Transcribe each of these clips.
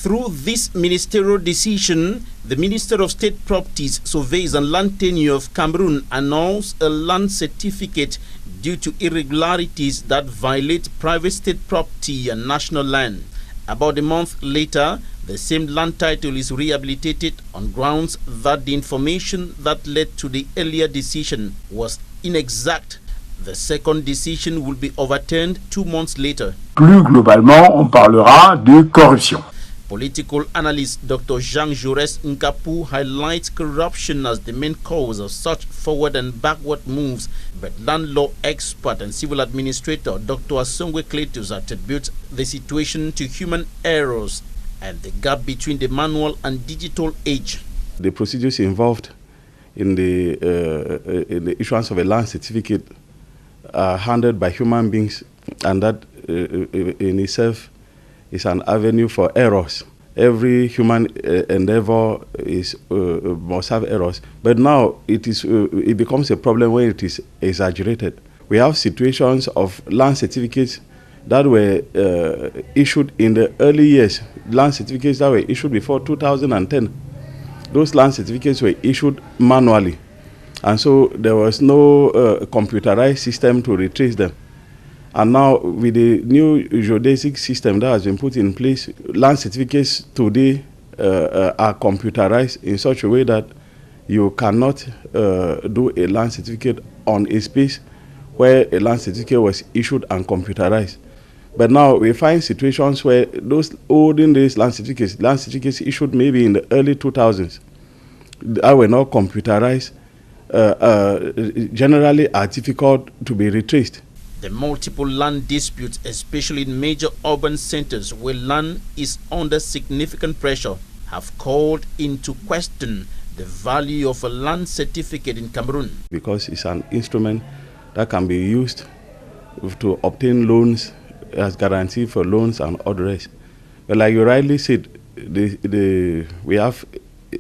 Through this ministerial decision, the Minister of State Properties, Surveys and Land Tenure of Cameroon announced a land certificate due to irregularities that violate private state property and national land. About a month later, the same land title is rehabilitated on grounds that the information that led to the earlier decision was inexact. The second decision will be overturned 2 months later. Plus globalement, on parlera de corruption. Political analyst Dr. Jean Jaurès Nkapu highlights corruption as the main cause of such forward and backward moves, but land law expert and civil administrator Dr. Asongwe Cletus attributes the situation to human errors and the gap between the manual and digital age. The procedures involved in the issuance of a land certificate are handled by human beings, and that in itself is an avenue for errors. Every human endeavor must have errors, but now it becomes a problem when it is exaggerated. We have situations of land certificates that were issued in the early years, land certificates that were issued before 2010. Those land certificates were issued manually, and so there was no computerized system to retrace them. And now, with the new geodesic system that has been put in place, land certificates today are computerized in such a way that you cannot do a land certificate on a space where a land certificate was issued and computerized. But now we find situations where those olden days land certificates issued maybe in the early 2000s, that were not computerized, generally are difficult to be retraced. The multiple land disputes, especially in major urban centers where land is under significant pressure, have called into question the value of a land certificate in Cameroon. Because it's an instrument that can be used to obtain loans as guarantee for loans and all the rest. But like you rightly said, we have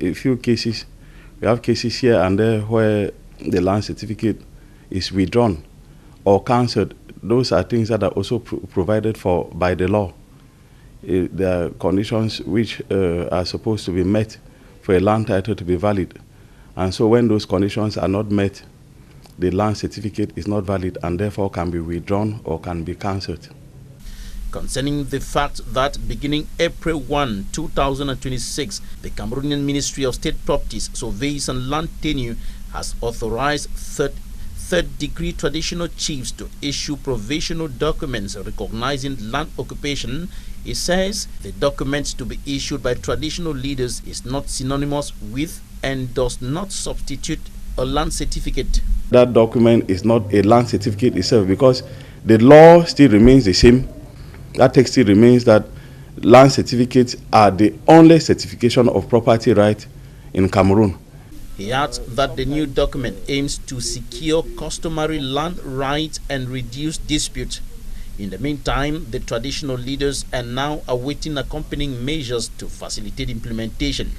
a few cases. We have cases here and there where the land certificate is withdrawn or cancelled. Those are things that are also provided for by the law. There are conditions which are supposed to be met for a land title to be valid. And so when those conditions are not met, the land certificate is not valid and therefore can be withdrawn or can be cancelled. Concerning the fact that beginning April 1, 2026, the Cameroonian Ministry of State Properties, Surveys and Land Tenure has authorized third-degree traditional chiefs to issue provisional documents recognizing land occupation. It says the documents to be issued by traditional leaders is not synonymous with and does not substitute a land certificate. That document is not a land certificate itself because the law still remains the same. That text still remains that land certificates are the only certification of property right in Cameroon. He adds that the new document aims to secure customary land rights and reduce disputes. In the meantime, the traditional leaders are now awaiting accompanying measures to facilitate implementation.